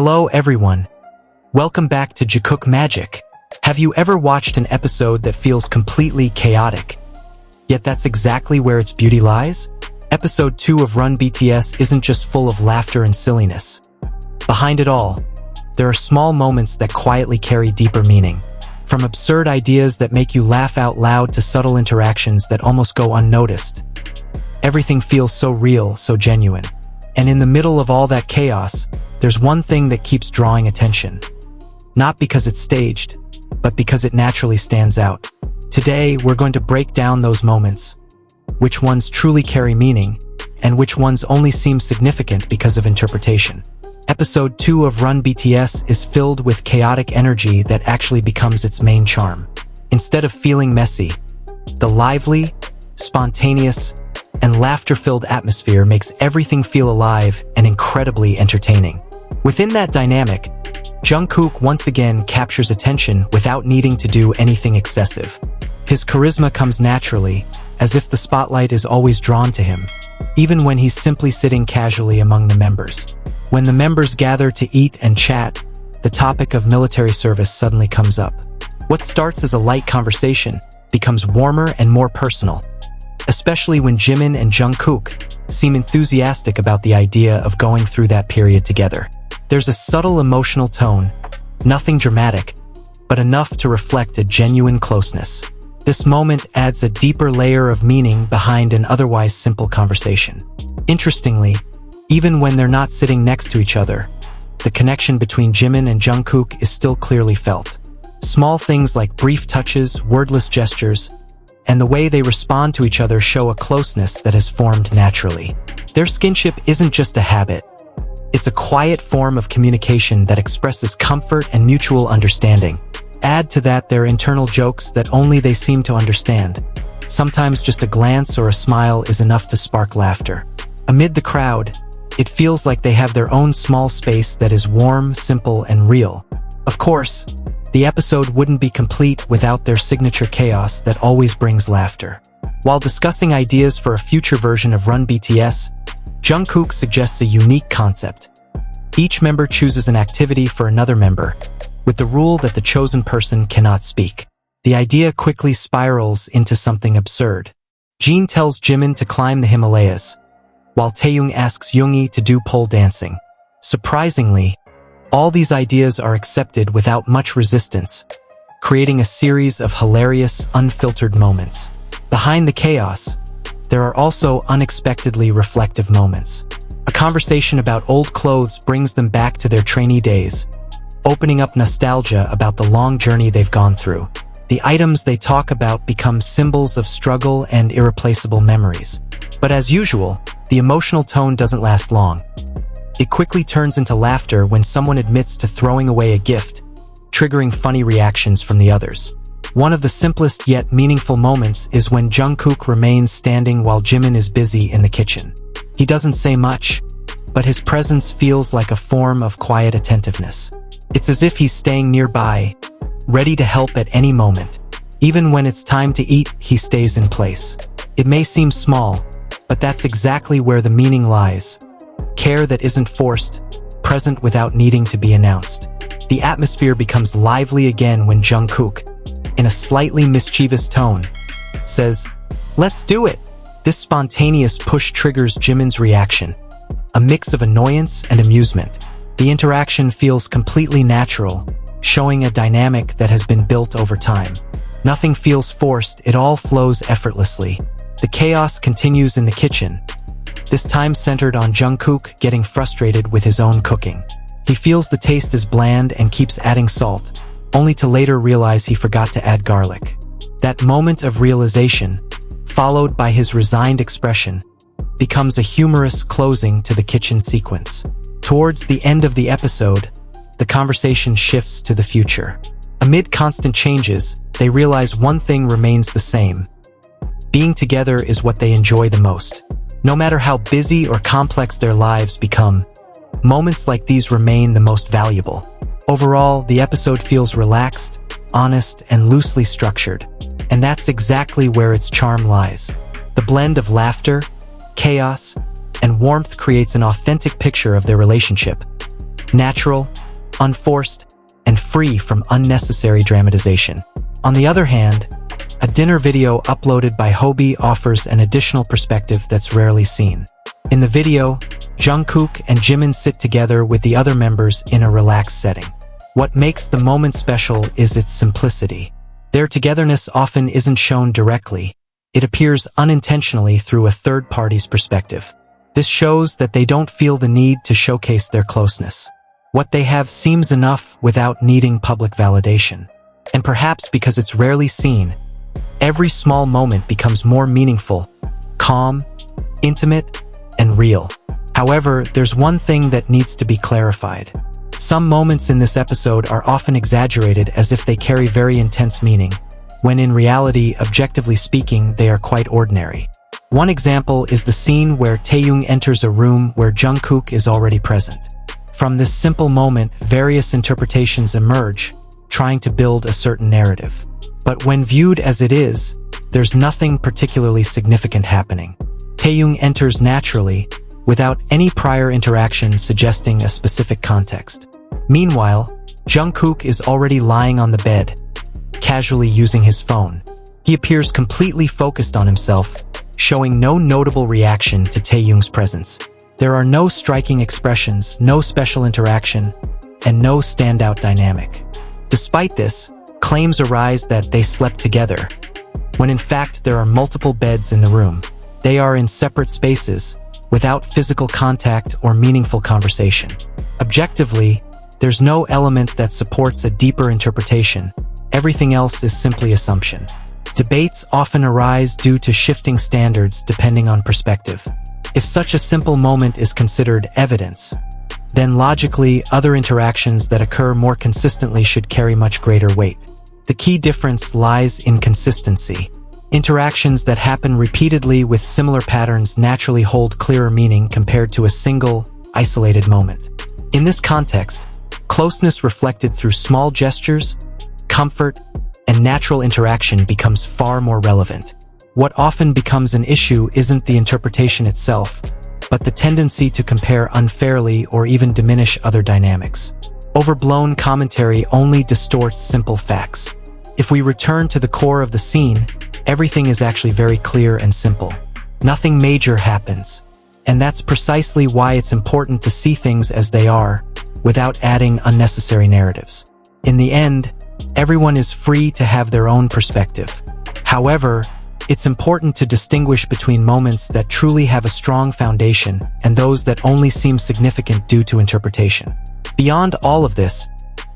Hello everyone. Welcome back to Jikook Magic. Have you ever watched an episode that feels completely chaotic? Yet that's exactly where its beauty lies? Episode 2 of Run BTS isn't just full of laughter and silliness. Behind it all, there are small moments that quietly carry deeper meaning. From absurd ideas that make you laugh out loud to subtle interactions that almost go unnoticed. Everything feels so real, so genuine. And in the middle of all that chaos, there's one thing that keeps drawing attention. Not because it's staged, but because it naturally stands out. Today, we're going to break down those moments. Which ones truly carry meaning, and which ones only seem significant because of interpretation. Episode 2 of Run BTS is filled with chaotic energy that actually becomes its main charm. Instead of feeling messy, the lively, spontaneous, and laughter-filled atmosphere makes everything feel alive and incredibly entertaining. Within that dynamic, Jungkook once again captures attention without needing to do anything excessive. His charisma comes naturally, as if the spotlight is always drawn to him, even when he's simply sitting casually among the members. When the members gather to eat and chat, the topic of military service suddenly comes up. What starts as a light conversation becomes warmer and more personal, especially when Jimin and Jungkook seem enthusiastic about the idea of going through that period together. There's a subtle emotional tone, nothing dramatic, but enough to reflect a genuine closeness. This moment adds a deeper layer of meaning behind an otherwise simple conversation. Interestingly, even when they're not sitting next to each other, the connection between Jimin and Jungkook is still clearly felt. Small things like brief touches, wordless gestures, and the way they respond to each other show a closeness that has formed naturally. Their skinship isn't just a habit. It's a quiet form of communication that expresses comfort and mutual understanding. Add to that their internal jokes that only they seem to understand. Sometimes just a glance or a smile is enough to spark laughter. Amid the crowd, it feels like they have their own small space that is warm, simple, and real. Of course, the episode wouldn't be complete without their signature chaos that always brings laughter. While discussing ideas for a future version of Run BTS, Jungkook suggests a unique concept. Each member chooses an activity for another member, with the rule that the chosen person cannot speak. The idea quickly spirals into something absurd. Jin tells Jimin to climb the Himalayas, while Taehyung asks Yoongi to do pole dancing. Surprisingly, all these ideas are accepted without much resistance, creating a series of hilarious, unfiltered moments. Behind the chaos, there are also unexpectedly reflective moments. A conversation about old clothes brings them back to their trainee days, opening up nostalgia about the long journey they've gone through. The items they talk about become symbols of struggle and irreplaceable memories. But as usual, the emotional tone doesn't last long. It quickly turns into laughter when someone admits to throwing away a gift, triggering funny reactions from the others. One of the simplest yet meaningful moments is when Jungkook remains standing while Jimin is busy in the kitchen. He doesn't say much, but his presence feels like a form of quiet attentiveness. It's as if he's staying nearby, ready to help at any moment. Even when it's time to eat, he stays in place. It may seem small, but that's exactly where the meaning lies. Care that isn't forced, present without needing to be announced. The atmosphere becomes lively again when Jungkook, in a slightly mischievous tone, says, "Let's do it." This spontaneous push triggers Jimin's reaction, a mix of annoyance and amusement. The interaction feels completely natural, showing a dynamic that has been built over time. Nothing feels forced, it all flows effortlessly. The chaos continues in the kitchen, this time centered on Jungkook getting frustrated with his own cooking. He feels the taste is bland and keeps adding salt, only to later realize he forgot to add garlic. That moment of realization, followed by his resigned expression, becomes a humorous closing to the kitchen sequence. Towards the end of the episode, the conversation shifts to the future. Amid constant changes, they realize one thing remains the same. Being together is what they enjoy the most. No matter how busy or complex their lives become, moments like these remain the most valuable. Overall, the episode feels relaxed, honest, and loosely structured, and that's exactly where its charm lies. The blend of laughter, chaos, and warmth creates an authentic picture of their relationship, natural, unforced, and free from unnecessary dramatization. On the other hand, a dinner video uploaded by Hobie offers an additional perspective that's rarely seen. In the video, Jungkook and Jimin sit together with the other members in a relaxed setting. What makes the moment special is its simplicity. Their togetherness often isn't shown directly. It appears unintentionally through a third party's perspective. This shows that they don't feel the need to showcase their closeness. What they have seems enough without needing public validation. And perhaps because it's rarely seen, every small moment becomes more meaningful, calm, intimate, and real. However, there's one thing that needs to be clarified. Some moments in this episode are often exaggerated as if they carry very intense meaning, when in reality, objectively speaking, they are quite ordinary. One example is the scene where Taehyung enters a room where Jungkook is already present. From this simple moment, various interpretations emerge, trying to build a certain narrative. But when viewed as it is, there's nothing particularly significant happening. Taehyung enters naturally, without any prior interaction suggesting a specific context. Meanwhile, Jungkook is already lying on the bed, casually using his phone. He appears completely focused on himself, showing no notable reaction to Taehyung's presence. There are no striking expressions, no special interaction, and no standout dynamic. Despite this, claims arise that they slept together, when in fact there are multiple beds in the room. They are in separate spaces, without physical contact or meaningful conversation. Objectively, there's no element that supports a deeper interpretation. Everything else is simply assumption. Debates often arise due to shifting standards depending on perspective. If such a simple moment is considered evidence, then logically other interactions that occur more consistently should carry much greater weight. The key difference lies in consistency. Interactions that happen repeatedly with similar patterns naturally hold clearer meaning compared to a single, isolated moment. In this context, closeness reflected through small gestures, comfort, and natural interaction becomes far more relevant. What often becomes an issue isn't the interpretation itself, but the tendency to compare unfairly or even diminish other dynamics. Overblown commentary only distorts simple facts. If we return to the core of the scene, everything is actually very clear and simple. Nothing major happens. And that's precisely why it's important to see things as they are, without adding unnecessary narratives. In the end, everyone is free to have their own perspective. However, it's important to distinguish between moments that truly have a strong foundation and those that only seem significant due to interpretation. Beyond all of this,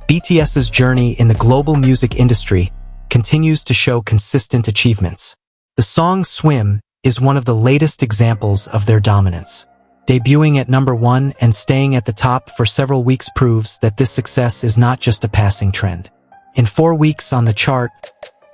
BTS's journey in the global music industry continues to show consistent achievements. The song Swim is one of the latest examples of their dominance. Debuting at #1 and staying at the top for several weeks proves that this success is not just a passing trend. In 4 weeks on the chart,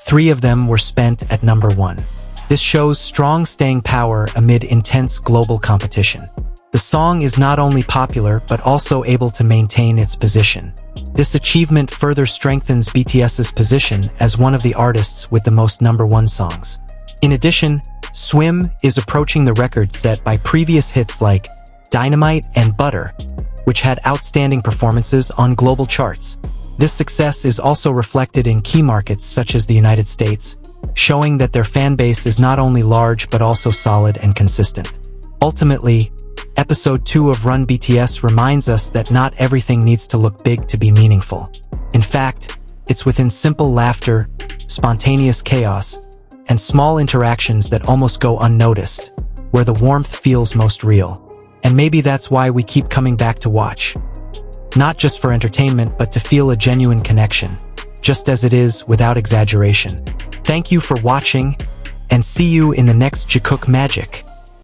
3 of them were spent at #1. This shows strong staying power amid intense global competition. The song is not only popular but also able to maintain its position. This achievement further strengthens BTS's position as one of the artists with the most #1 songs. In addition, Swim is approaching the record set by previous hits like Dynamite and Butter, which had outstanding performances on global charts. This success is also reflected in key markets such as the United States, showing that their fan base is not only large but also solid and consistent. Ultimately, Episode 2 of Run BTS reminds us that not everything needs to look big to be meaningful. In fact, it's within simple laughter, spontaneous chaos, and small interactions that almost go unnoticed, where the warmth feels most real. And maybe that's why we keep coming back to watch. Not just for entertainment, but to feel a genuine connection, just as it is without exaggeration. Thank you for watching, and see you in the next Jikook Magic.